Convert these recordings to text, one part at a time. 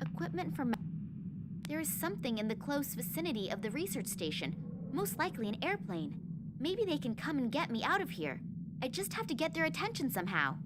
Equipment for... There is something in the close vicinity of the research station, most likely an airplane. Maybe they can come and get me out of here. I just have to get their attention somehow.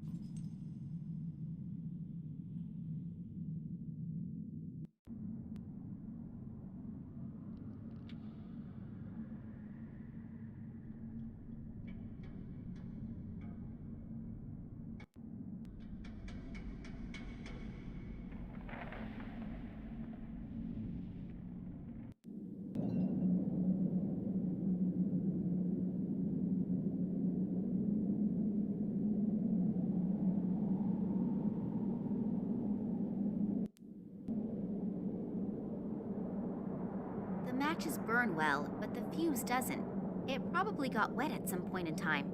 The matches burn well, but the fuse doesn't. It probably got wet at some point in time.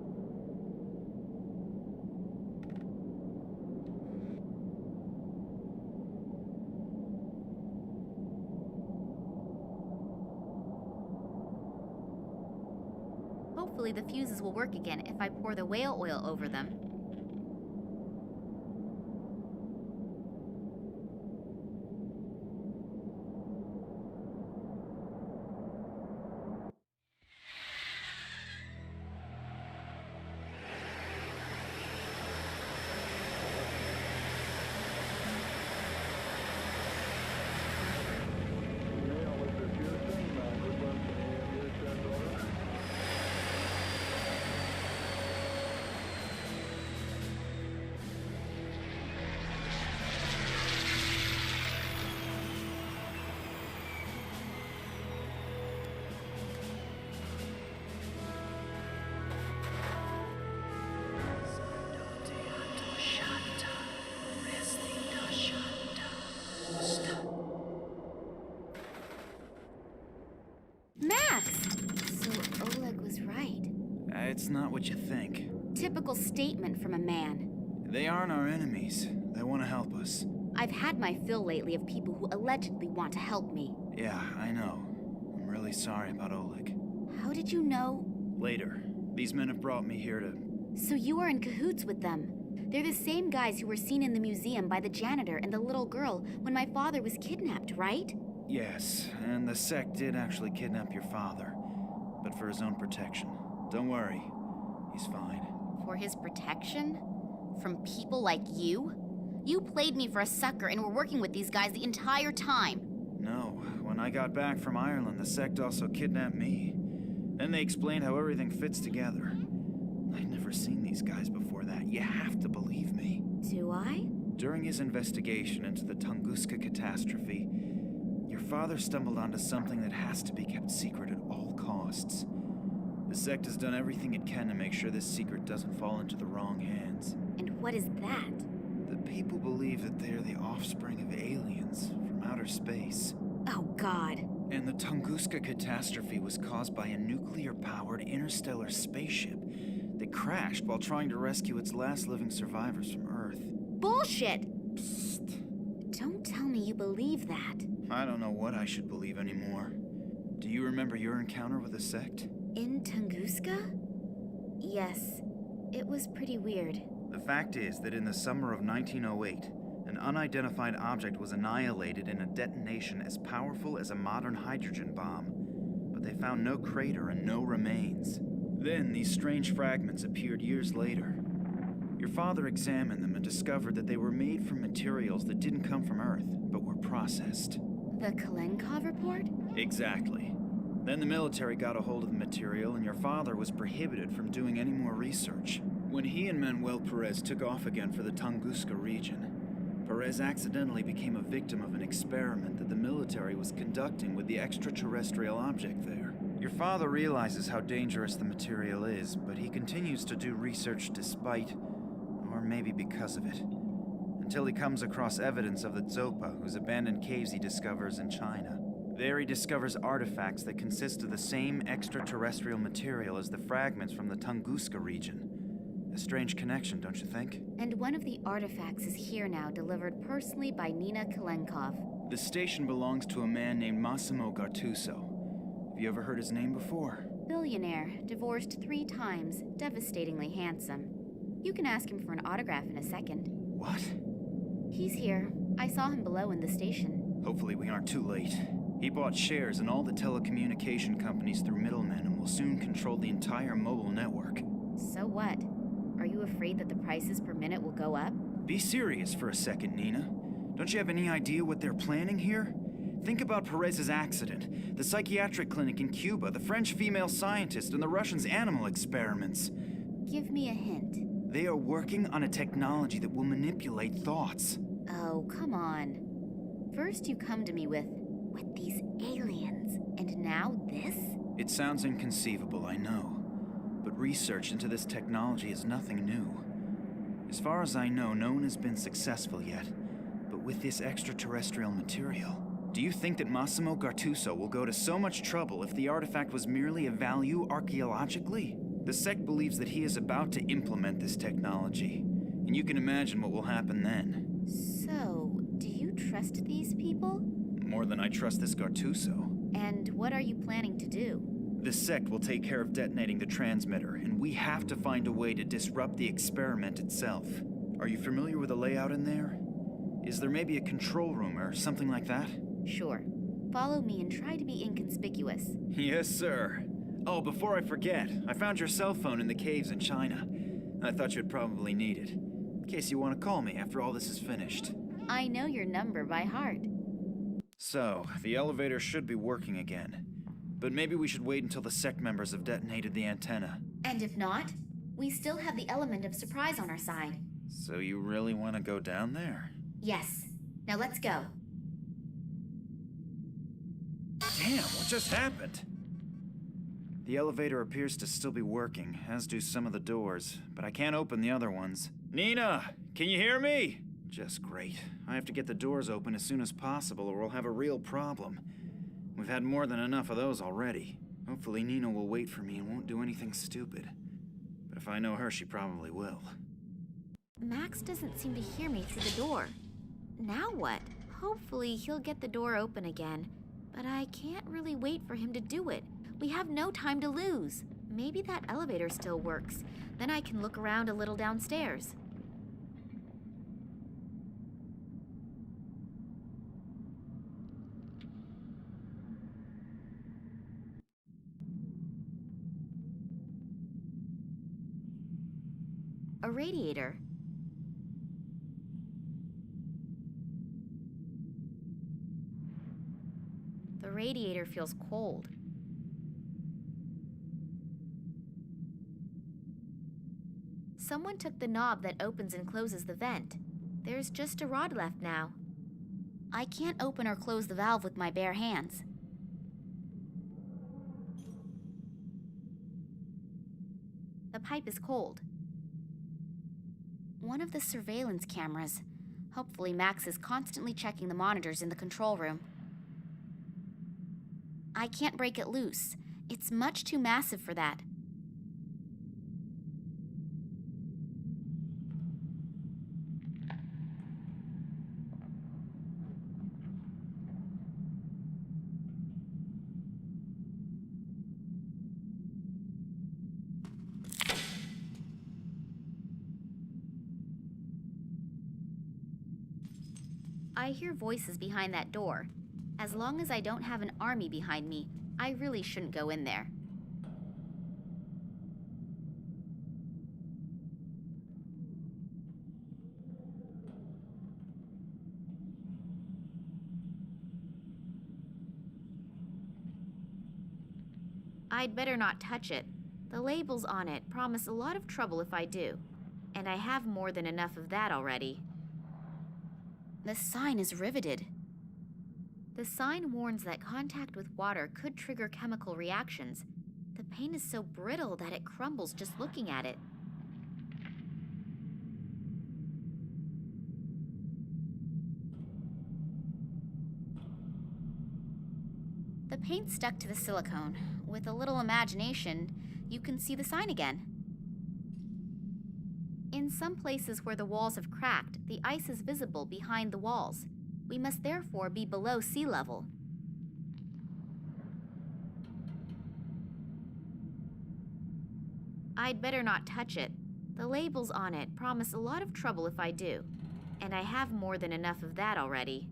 Hopefully the fuses will work again if I pour the whale oil over them. Max! So Oleg was right. It's not what you think. Typical statement from a man. They aren't our enemies. They want to help us. I've had my fill lately of people who allegedly want to help me. Yeah, I know. I'm really sorry about Oleg. How did you know? Later. These men have brought me here to... So you are in cahoots with them. They're the same guys who were seen in the museum by the janitor and the little girl when my father was kidnapped, right? Yes, and the sect did actually kidnap your father, but for his own protection. Don't worry, he's fine. For his protection? From people like you? You played me for a sucker and were working with these guys the entire time. No, when I got back from Ireland, the sect also kidnapped me. Then they explained how everything fits together. I'd never seen these guys before that. You have to believe me. Do I? During his investigation into the Tunguska catastrophe, your father stumbled onto something that has to be kept secret at all costs. The sect has done everything it can to make sure this secret doesn't fall into the wrong hands. And what is that? The people believe that they're the offspring of aliens from outer space. Oh, God. And the Tunguska catastrophe was caused by a nuclear-powered interstellar spaceship that crashed while trying to rescue its last living survivors from Earth. Bullshit! Psst. Don't tell me you believe that. I don't know what I should believe anymore. Do you remember your encounter with the sect? In Tunguska? Yes. It was pretty weird. The fact is that in the summer of 1908, an unidentified object was annihilated in a detonation as powerful as a modern hydrogen bomb, but they found no crater and no remains. Then these strange fragments appeared years later. Your father examined them and discovered that they were made from materials that didn't come from Earth, but were processed. The Kalenkov report? Exactly. Then the military got a hold of the material, and your father was prohibited from doing any more research. When he and Manuel Perez took off again for the Tunguska region, Perez accidentally became a victim of an experiment that the military was conducting with the extraterrestrial object there. Your father realizes how dangerous the material is, but he continues to do research despite, or maybe because of it, until he comes across evidence of the Zopa, whose abandoned caves he discovers in China. There he discovers artifacts that consist of the same extraterrestrial material as the fragments from the Tunguska region. A strange connection, don't you think? And one of the artifacts is here now, delivered personally by Nina Kalenkov. The station belongs to a man named Massimo Gattuso. Have you ever heard his name before? Billionaire, divorced 3 times, devastatingly handsome. You can ask him for an autograph in a second. What? He's here. I saw him below in the station. Hopefully we aren't too late. He bought shares in all the telecommunication companies through middlemen and will soon control the entire mobile network. So what? Are you afraid that the prices per minute will go up? Be serious for a second, Nina. Don't you have any idea what they're planning here? Think about Perez's accident, the psychiatric clinic in Cuba, the French female scientist, and the Russians' animal experiments. Give me a hint. They are working on a technology that will manipulate thoughts. Oh, come on. First you come to me with these aliens, and now this? It sounds inconceivable, I know. But research into this technology is nothing new. As far as I know, no one has been successful yet. But with this extraterrestrial material, do you think that Massimo Gattuso will go to so much trouble if the artifact was merely of value archaeologically? The sect believes that he is about to implement this technology, and you can imagine what will happen then. So, do you trust these people? More than I trust this Gattuso. And what are you planning to do? The sect will take care of detonating the transmitter, and we have to find a way to disrupt the experiment itself. Are you familiar with the layout in there? Is there maybe a control room or something like that? Sure. Follow me and try to be inconspicuous. Yes, sir. Oh, before I forget, I found your cell phone in the caves in China. I thought you'd probably need it, in case you want to call me after all this is finished. I know your number by heart. So, the elevator should be working again. But maybe we should wait until the sect members have detonated the antenna. And if not, we still have the element of surprise on our side. So you really want to go down there? Yes. Now let's go. Damn, what just happened? The elevator appears to still be working, as do some of the doors, but I can't open the other ones. Nina, can you hear me? Just great. I have to get the doors open as soon as possible or we'll have a real problem. We've had more than enough of those already. Hopefully Nina will wait for me and won't do anything stupid. But if I know her, she probably will. Max doesn't seem to hear me through the door. Now what? Hopefully he'll get the door open again. But I can't really wait for him to do it. We have no time to lose. Maybe that elevator still works. Then I can look around a little downstairs. A radiator. The radiator feels cold. Someone took the knob that opens and closes the vent. There's just a rod left now. I can't open or close the valve with my bare hands. The pipe is cold. One of the surveillance cameras. Hopefully Max is constantly checking the monitors in the control room. I can't break it loose. It's much too massive for that. I hear voices behind that door. As long as I don't have an army behind me, I really shouldn't go in there. I'd better not touch it. The labels on it promise a lot of trouble if I do. And I have more than enough of that already. The sign is riveted. The sign warns that contact with water could trigger chemical reactions. The paint is so brittle that it crumbles just looking at it. The paint stuck to the silicone. With a little imagination, you can see the sign again. In some places where the walls have cracked, the ice is visible behind the walls. We must therefore be below sea level. I'd better not touch it. The labels on it promise a lot of trouble if I do. and I have more than enough of that already.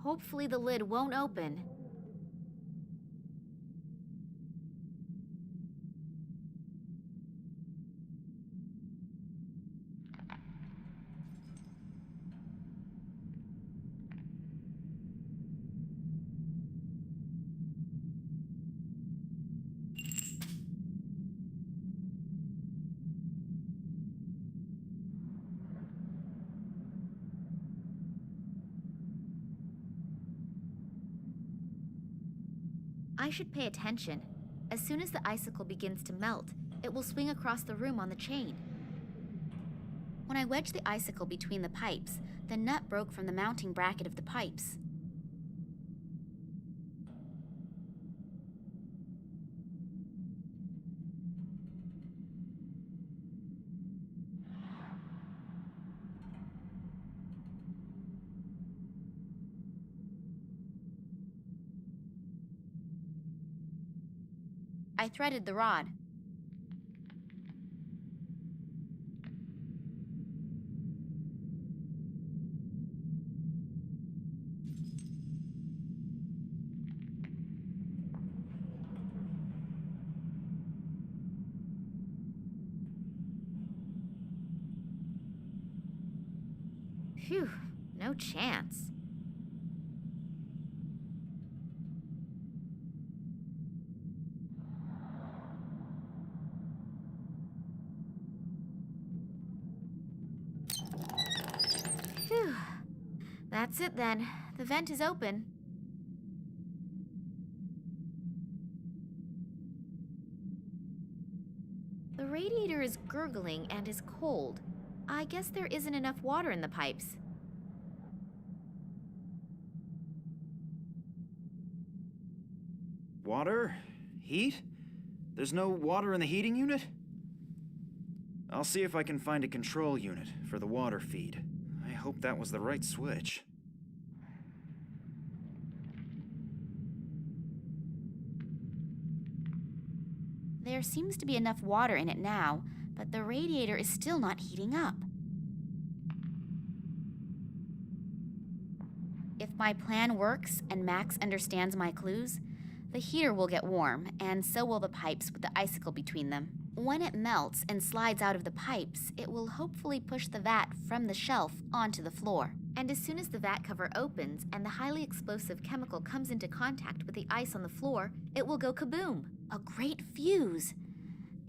Hopefully the lid won't open. I should pay attention. As soon as the icicle begins to melt, it will swing across the room on the chain. When I wedged the icicle between the pipes, the nut broke from the mounting bracket of the pipes. I threaded the rod. Phew, no chance. Phew. That's it then. The vent is open. The radiator is gurgling and is cold. I guess there isn't enough water in the pipes. Water? Heat? There's no water in the heating unit? I'll see if I can find a control unit for the water feed. I hope that was the right switch. There seems to be enough water in it now, but the radiator is still not heating up. If my plan works and Max understands my clues, the heater will get warm, and so will the pipes with the icicle between them. When it melts and slides out of the pipes, it will hopefully push the vat from the shelf onto the floor. And as soon as the vat cover opens and the highly explosive chemical comes into contact with the ice on the floor, it will go kaboom! A great fuse!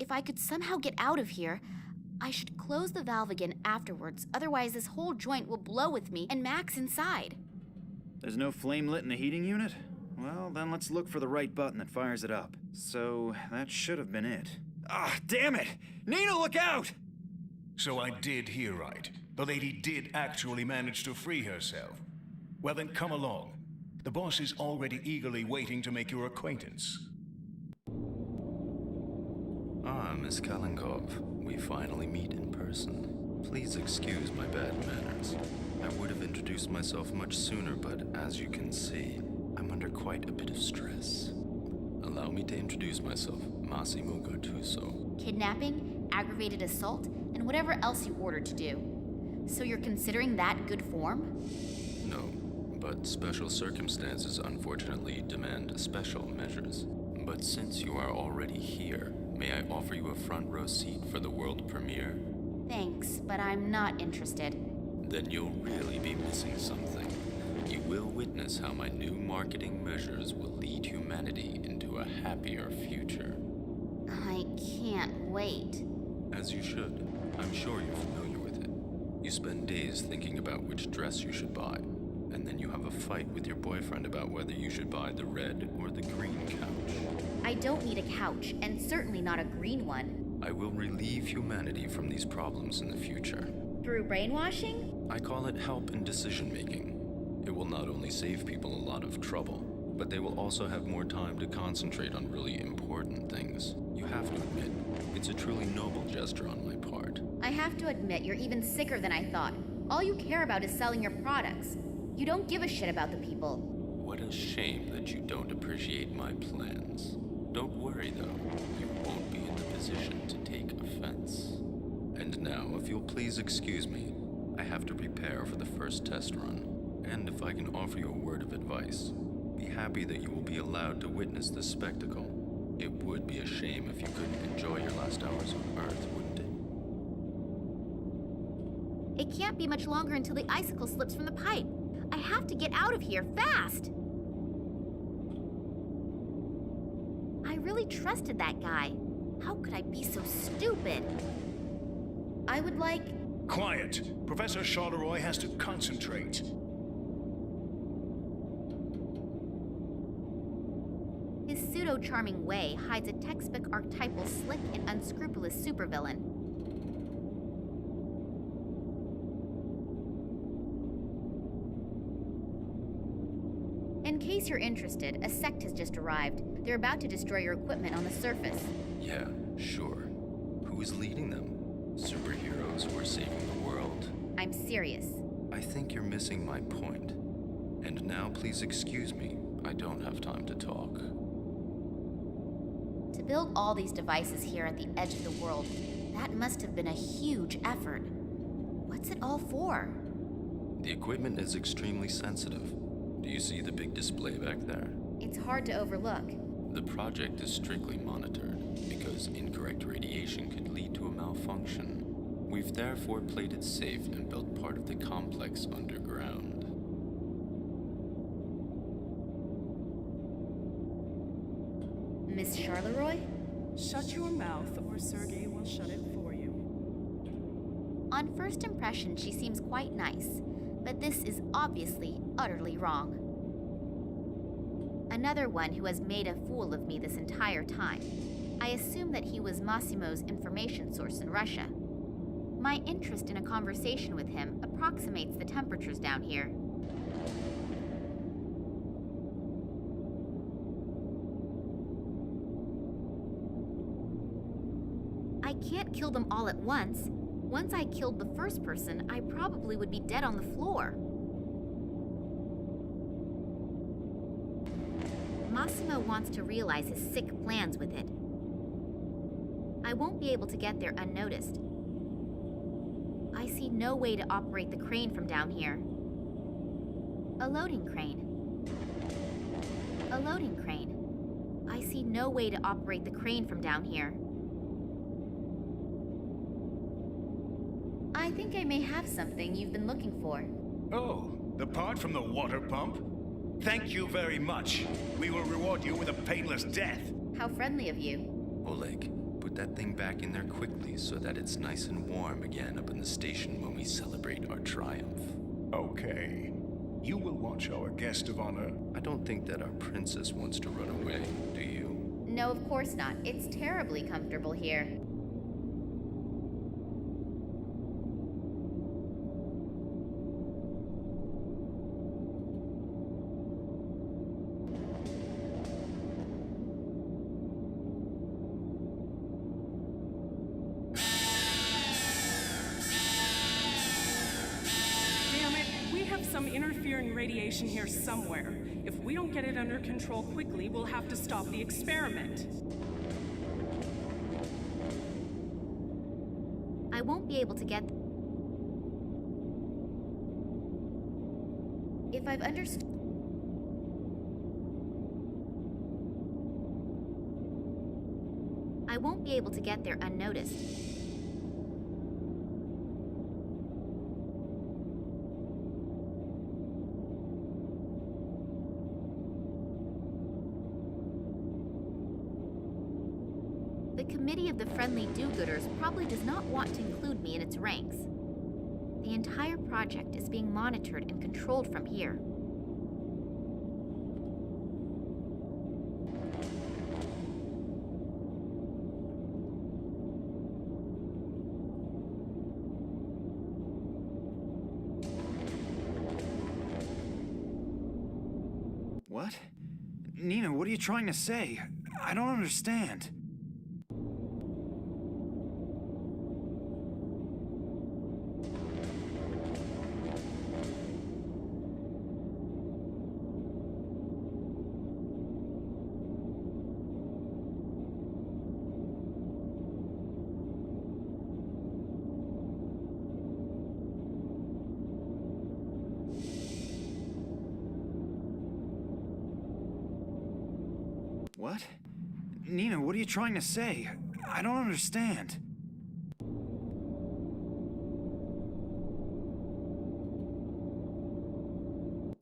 If I could somehow get out of here, I should close the valve again afterwards, otherwise this whole joint will blow with me and Max inside. There's no flame lit in the heating unit? Well, then let's look for the right button that fires it up. So, that should have been it. Ah, damn it! Nina, look out! So I did hear right. The lady did actually manage to free herself. Well then, come along. The boss is already eagerly waiting to make your acquaintance. Ah, Miss Kalenkov. We finally meet in person. Please excuse my bad manners. I would have introduced myself much sooner, but as you can see, I'm under quite a bit of stress. Allow me to introduce myself, Massimo Gattuso. Kidnapping, aggravated assault, and whatever else you ordered to do. So you're considering that good form? No, but special circumstances unfortunately demand special measures. But since you are already here, may I offer you a front row seat for the world premiere? Thanks, but I'm not interested. Then you'll really be missing something. You will witness how my new marketing measures will lead humanity into a happier future. I can't wait. As you should. I'm sure you're familiar with it. You spend days thinking about which dress you should buy, and then you have a fight with your boyfriend about whether you should buy the red or the green couch. I don't need a couch, and certainly not a green one. I will relieve humanity from these problems in the future. Through brainwashing? I call it help in decision-making. It will not only save people a lot of trouble, but they will also have more time to concentrate on really important things. You have to admit, it's a truly noble gesture on my part. I have to admit, you're even sicker than I thought. All you care about is selling your products. You don't give a shit about the people. What a shame that you don't appreciate my plans. Don't worry, though. You won't be in the position to take offense. And now, if you'll please excuse me, I have to prepare for the first test run. And if I can offer you a word of advice, be happy that you will be allowed to witness this spectacle. It would be a shame if you couldn't enjoy your last hours on Earth, wouldn't it? It can't be much longer until the icicle slips from the pipe. I have to get out of here fast! I really trusted that guy. How could I be so stupid? I would like... Quiet! Professor Charleroi has to concentrate. His pseudo-charming way hides a textbook archetypal slick and unscrupulous supervillain. In case you're interested, a sect has just arrived. They're about to destroy your equipment on the surface. Yeah, sure. Who is leading them? Superheroes who are saving the world? I'm serious. I think you're missing my point. And now please excuse me. I don't have time to talk. To build all these devices here at the edge of the world, that must have been a huge effort. What's it all for? The equipment is extremely sensitive. Do you see the big display back there? It's hard to overlook. The project is strictly monitored because incorrect radiation could lead to a malfunction. We've therefore played it safe and built part of the complex underground. Miss Charleroi? Shut your mouth, or Sergei will shut it for you. On first impression, she seems quite nice, but this is obviously utterly wrong. Another one who has made a fool of me this entire time. I assume that he was Massimo's information source in Russia. My interest in a conversation with him approximates the temperatures down here. I can't kill them all at once. Once I killed the first person, I probably would be dead on the floor. Massimo wants to realize his sick plans with it. I won't be able to get there unnoticed. I see no way to operate the crane from down here. A loading crane. A loading crane. I see no way to operate the crane from down here. I think I may have something you've been looking for. Oh, the part from the water pump? Thank you very much. We will reward you with a painless death. How friendly of you. Oleg, put that thing back in there quickly so that it's nice and warm again up in the station when we celebrate our triumph. Okay. You will watch our guest of honor. I don't think that our princess wants to run away, do you? No, of course not. It's terribly comfortable here. Some interfering radiation here somewhere. If we don't get it under control quickly, we'll have to stop the experiment. I won't be able to get... If I've understood... I won't be able to get there unnoticed. The Committee of the Friendly Do-Gooders probably does not want to include me in its ranks. The entire project is being monitored and controlled from here. What? Nina, what are you trying to say? I don't understand. What? Nina, what are you trying to say? I don't understand.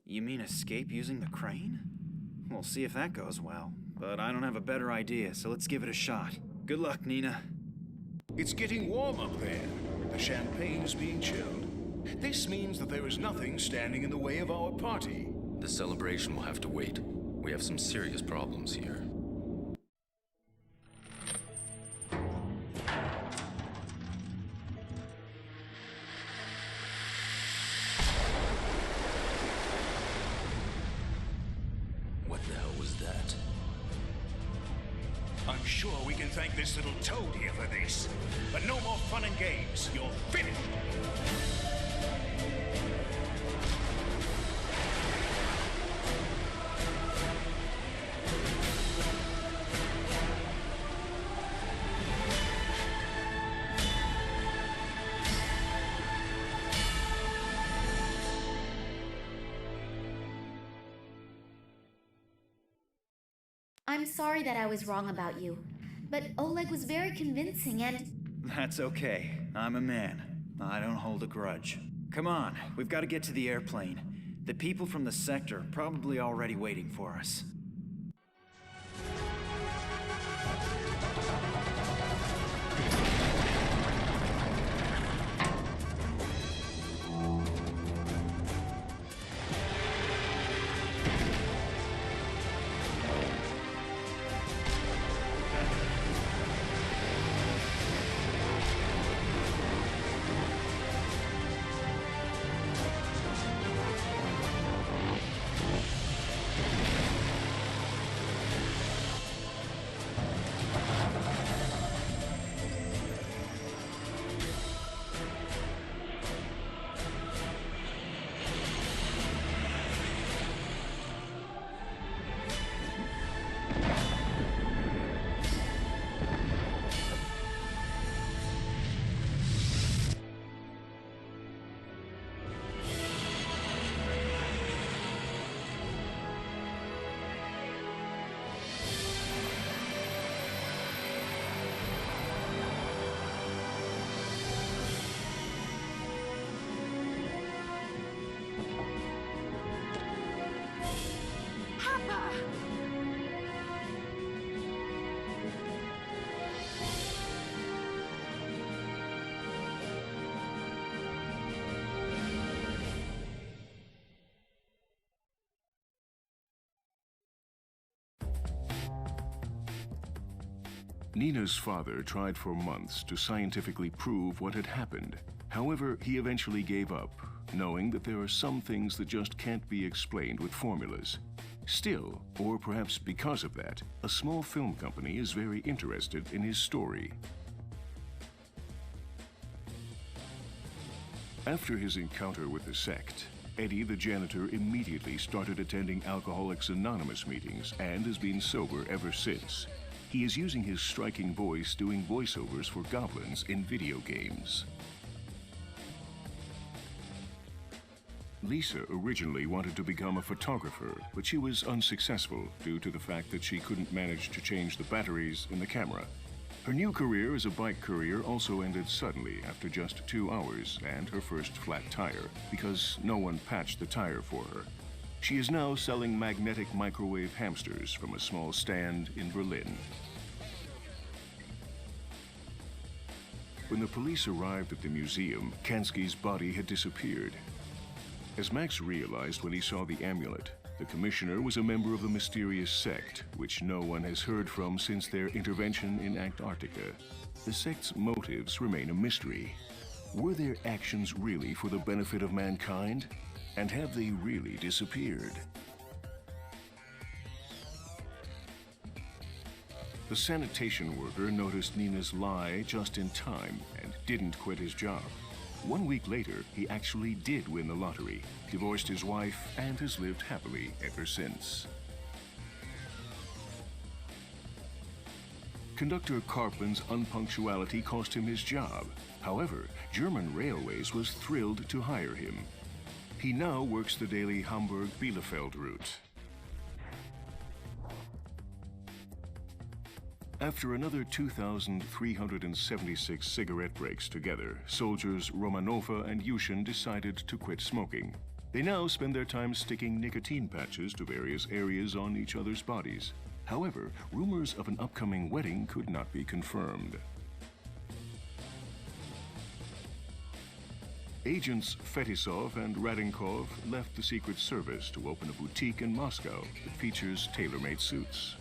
You mean escape using the crane? We'll see if that goes well. But I don't have a better idea, so let's give it a shot. Good luck, Nina. It's getting warm up there. The champagne is being chilled. This means that there is nothing standing in the way of our party. The celebration will have to wait. We have some serious problems here. What the hell was that? I'm sure we can thank this little toad here for this. But no more fun and games. You're finished. I'm sorry that I was wrong about you, but Oleg was very convincing and... That's okay. I'm a man. I don't hold a grudge. Come on, we've got to get to the airplane. The people from the sector are probably already waiting for us. Nina's father tried for months to scientifically prove what had happened. However, he eventually gave up, knowing that there are some things that just can't be explained with formulas. Still, or perhaps because of that, a small film company is very interested in his story. After his encounter with the sect, Eddie the janitor immediately started attending Alcoholics Anonymous meetings and has been sober ever since. He is using his striking voice doing voiceovers for goblins in video games. Lisa originally wanted to become a photographer, but she was unsuccessful due to the fact that she couldn't manage to change the batteries in the camera. Her new career as a bike courier also ended suddenly after just 2 hours and her first flat tire, because no one patched the tire for her. She is now selling magnetic microwave hamsters from a small stand in Berlin. When the police arrived at the museum, Kansky's body had disappeared. As Max realized when he saw the amulet, the commissioner was a member of the mysterious sect, which no one has heard from since their intervention in Antarctica. The sect's motives remain a mystery. Were their actions really for the benefit of mankind? And have they really disappeared? The sanitation worker noticed Nina's lie just in time and didn't quit his job. 1 week later, he actually did win the lottery, divorced his wife, and has lived happily ever since. Conductor Karpman's unpunctuality cost him his job. However, German Railways was thrilled to hire him. He now works the daily Hamburg-Bielefeld route. After another 2,376 cigarette breaks together, soldiers Romanova and Yushin decided to quit smoking. They now spend their time sticking nicotine patches to various areas on each other's bodies. However, rumors of an upcoming wedding could not be confirmed. Agents Fetisov and Radinkov left the Secret Service to open a boutique in Moscow that features tailor-made suits.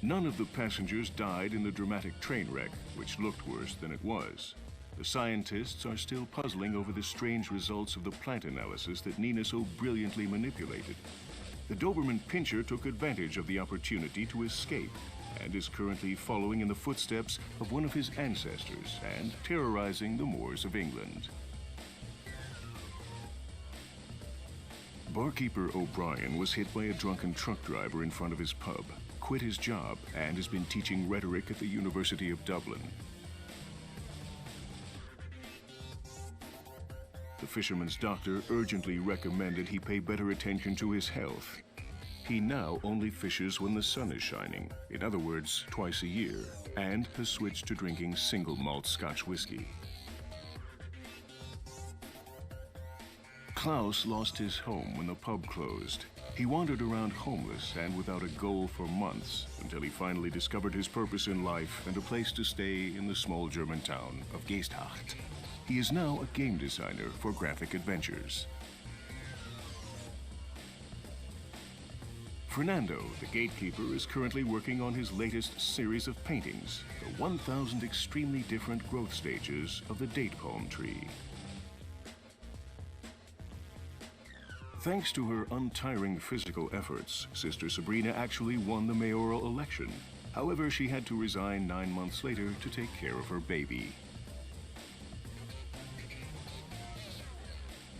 None of the passengers died in the dramatic train wreck, which looked worse than it was. The scientists are still puzzling over the strange results of the plant analysis that Nina so brilliantly manipulated. The Doberman Pinscher took advantage of the opportunity to escape and is currently following in the footsteps of one of his ancestors and terrorizing the moors of England. Barkeeper O'Brien was hit by a drunken truck driver in front of his pub, quit his job, and has been teaching rhetoric at the University of Dublin. The fisherman's doctor urgently recommended he pay better attention to his health. He now only fishes when the sun is shining, in other words, twice a year, and has switched to drinking single malt Scotch whiskey. Klaus lost his home when the pub closed. He wandered around homeless and without a goal for months until he finally discovered his purpose in life and a place to stay in the small German town of Geesthacht. He is now a game designer for graphic adventures. Fernando, the gatekeeper, is currently working on his latest series of paintings, the 1,000 extremely different growth stages of the date palm tree. Thanks to her untiring physical efforts, Sister Sabrina actually won the mayoral election. However, she had to resign 9 months later to take care of her baby.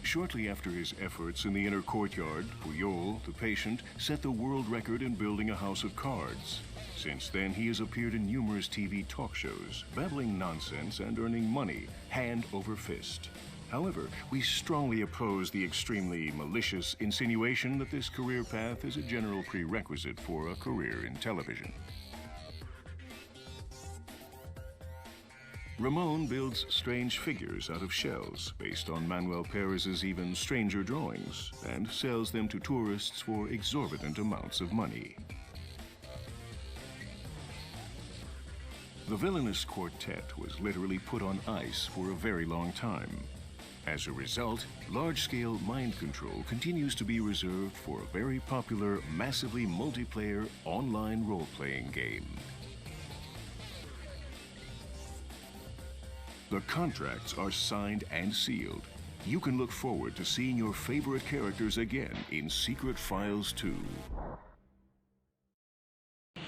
Shortly after his efforts in the inner courtyard, Puyol, the patient, set the world record in building a house of cards. Since then, he has appeared in numerous TV talk shows, babbling nonsense and earning money, hand over fist. However, we strongly oppose the extremely malicious insinuation that this career path is a general prerequisite for a career in television. Ramon builds strange figures out of shells based on Manuel Perez's even stranger drawings and sells them to tourists for exorbitant amounts of money. The villainous quartet was literally put on ice for a very long time. As a result, large-scale mind control continues to be reserved for a very popular, massively multiplayer online role-playing game. The contracts are signed and sealed. You can look forward to seeing your favorite characters again in Secret Files 2. Max,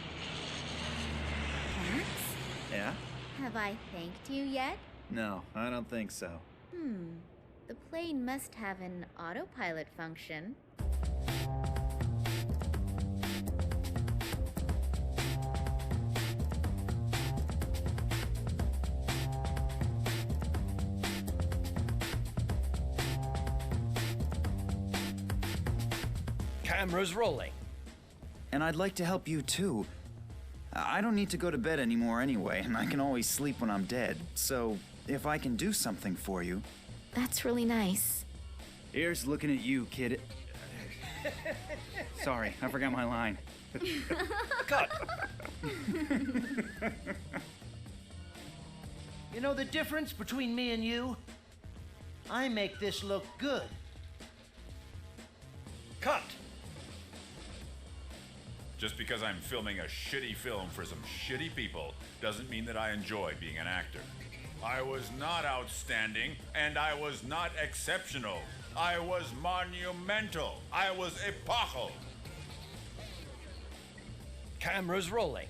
Yeah? have I thanked you yet? No, I don't think so. The plane must have an autopilot function. Camera's rolling. And I'd like to help you too. I don't need to go to bed anymore anyway, and I can always sleep when I'm dead. So, if I can do something for you... That's really nice. Here's looking at you, kid. Sorry, I forgot my line. Cut. You know the difference between me and you? I make this look good. Cut. Just because I'm filming a shitty film for some shitty people doesn't mean that I enjoy being an actor. I was not outstanding, and I was not exceptional. I was monumental. I was epochal. Camera's rolling.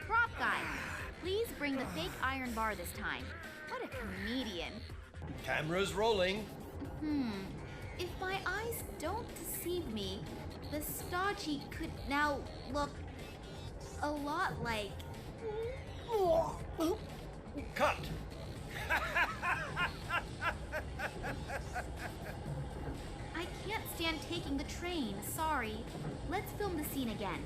Prop guy, please bring the fake iron bar this time. What a comedian. Camera's rolling. If my eyes don't deceive me, the stodgy could now look a lot like... Cut. I can't stand taking the train, sorry. Let's film the scene again.